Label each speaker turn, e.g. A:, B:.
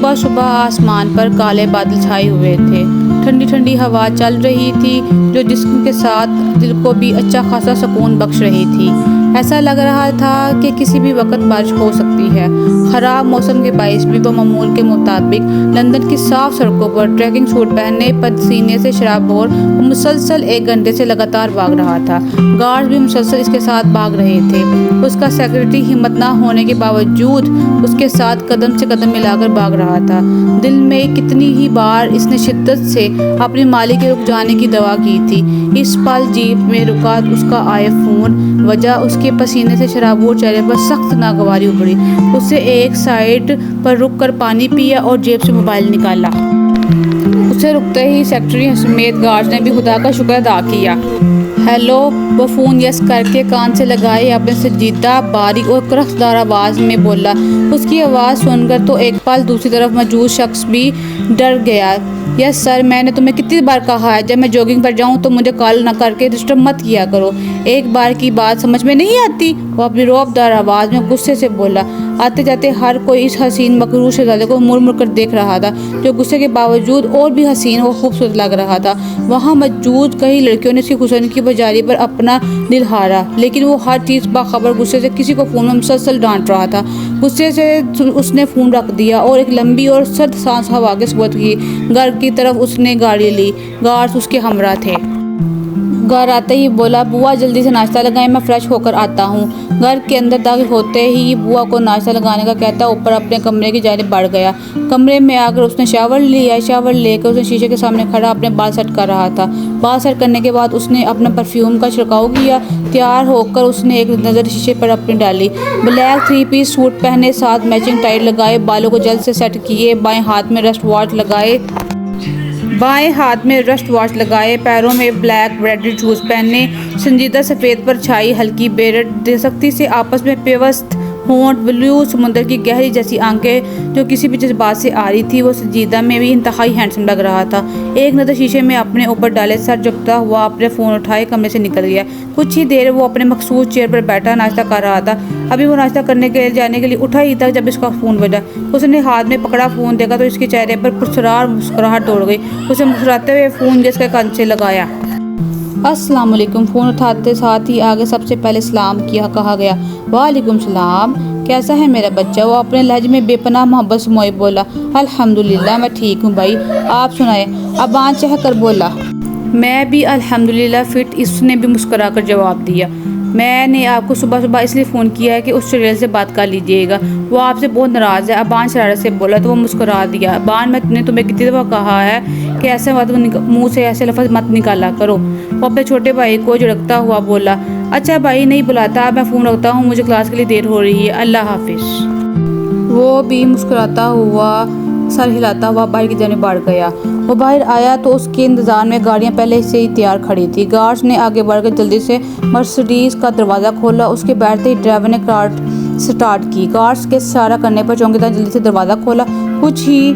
A: सुबह सुबह आसमान पर काले बादल छाए हुए थे। ठंडी ठंडी हवा चल रही थी जो जिस्म के साथ दिल को भी अच्छा खासा सुकून बख्श रही थी। ऐसा लग रहा था कि किसी भी वक्त बारिश हो सकती है। ख़राब मौसम के बाइस भी मामूल के मुताबिक लंदन की साफ सड़कों पर ट्रैकिंग सूट पहने पसीने से शराबोर मुसलसल 1 घंटे से लगातार भाग रहा था। गार्ड्स भी मुसलसल इसके साथ भाग रहे थे। उसका सेक्रेटरी हिम्मत ना होने के बावजूद उसके साथ कदम से कदम मिलाकर भाग रहा था। दिल में कितनी ही बार इसने शिद्दत से अपने मालिक के रुक जाने की दवा की थी। इस पल जीप में रुका उसका आईफोन, वजह उसके पसीने से शराबोर चेहरे पर सख्त नागवारी उभरी। उसे एक साइड पर रुक कर पानी पिया और जेब से मोबाइल निकाला। उसे रुकते ही सेक्रेटरी समेत गार्ड्स ने भी खुदा का शुक्र अदा किया। हेलो, वो फ़ोन यस करके कान से लगाए अपने संजीदा बारीक और करख्तदार आवाज़ में बोला। उसकी आवाज़ सुनकर तो एक पल दूसरी तरफ मौजूद शख्स भी डर गया। यस सर, मैंने तुम्हें कितनी बार कहा है जब मैं जॉगिंग पर जाऊं तो मुझे कॉल न करके डिस्टर्ब मत किया करो। एक बार की बात समझ में नहीं आती? वो अपनी रौबदार आवाज़ में गुस्से से बोला। आते जाते हर कोई इस हसीन मकरूर शहजादे को मुड़ मुड़ कर देख रहा था, जो गुस्से के बावजूद और भी हसीन और खूबसूरत लग रहा था। वहाँ मौजूद कई लड़कियों ने इसकी खुशहाली की बजारी पर अपना दिल हारा, लेकिन वो हर चीज़ बाखबर गुस्से से किसी को फ़ोन में मुसलसल डांट रहा था। गुस्से से उसने फ़ोन रख दिया और एक लंबी और सर्द सांस हवा के सुबह की घर की तरफ उसने गाड़ी ली। गार्ड्स उसके हमरा थे। घर आते ही बोला, बुआ जल्दी से नाश्ता लगाएं, मैं फ्रेश होकर आता हूँ। घर के अंदर दाखिल होते ही बुआ को नाश्ता लगाने का कहता ऊपर अपने कमरे की जानिब बढ़ गया। कमरे में आकर उसने शावर लिया। शावर लेकर उसने शीशे के सामने खड़ा अपने बाल सेट कर रहा था। बाल सेट करने के बाद उसने अपना परफ्यूम का छिड़काव किया। तैयार होकर उसने एक नज़र शीशे पर अपनी डाली। ब्लैक 3 पीस सूट पहने, साथ मैचिंग टाई लगाए, बालों को जल्द से सेट किए, बाएं हाथ में रिस्ट लगाए, पैरों में ब्लैक ब्रेडेड शूज़ पहने, संजीदा सफ़ेद पर छाई हल्की बेरड सख्ती से आपस में पेवस्त होंठ, ब्लू समुंदर की गहरी जैसी आंखें जो किसी भी जज्बात से आ रही थी। वो संजीदा में भी इंतहाई हैंडसम लग रहा था। एक नज़र शीशे में अपने ऊपर डाले, सर झुकता हुआ अपने फ़ोन उठाए कमरे से निकल गया। कुछ ही देर वो अपने मखसूस चेयर पर बैठा नाश्ता कर रहा था। अभी वो नाश्ता करने के जाने के लिए उठा ही था जब इसका फ़ोन बजा। उसने हाथ में पकड़ा फ़ोन देखा तो इसके चेहरे पर पुरस्कार मुस्कुराहट दौड़ गई। उसे मुस्कुराते हुए फ़ोन जिसके कान से लगाया। अस्सलाम वालेकुम। फ़ोन उठाते साथ ही आगे सबसे पहले सलाम किया कहा गया। वालेकुम सलाम, कैसा है मेरा बच्चा? वो अपने लहजे में बेपनाह मोहब्बत से मोए बोला। अल्हम्दुलिल्लाह, मैं ठीक हूँ भाई, आप सुनाए? अबान चह कर बोला। मैं भी अल्हम्दुलिल्लाह फिट, इसने भी मुस्कुरा कर जवाब दिया। मैंने आपको सुबह सुबह इसलिए फ़ोन किया है कि उस चुड़ैल से बात कर लीजिएगा, वो आपसे बहुत नाराज़ है। अबान शरारत से बोला तो वो मुस्कुरा दिया। अबान, मैंने तुम्हें कितनी दफ़ा कहा है कि ऐसे मुँह से ऐसे लफ्ज़ मत निकाला करो। वो अपने छोटे भाई को झिड़कता हुआ बोला। अच्छा भाई, नहीं बुलाता, मैं फ़ोन रखता हूँ, मुझे क्लास के लिए देर हो रही है, अल्लाह हाफिज़। वो भी मुस्कुराता हुआ सर हिलाता हुआ बाहर की जानिब बढ़ गया। वो बाहर आया तो उसके इंतज़ार में गाड़ियाँ पहले से ही तैयार खड़ी थी। गार्ड्स ने आगे बढ़कर जल्दी से मर्सिडीज़ का दरवाज़ा खोला। उसके बैठते ही ड्राइवर ने कार स्टार्ट की। गार्ड्स के इशारा करने पर चौकीदार जल्दी से दरवाज़ा खोला। कुछ ही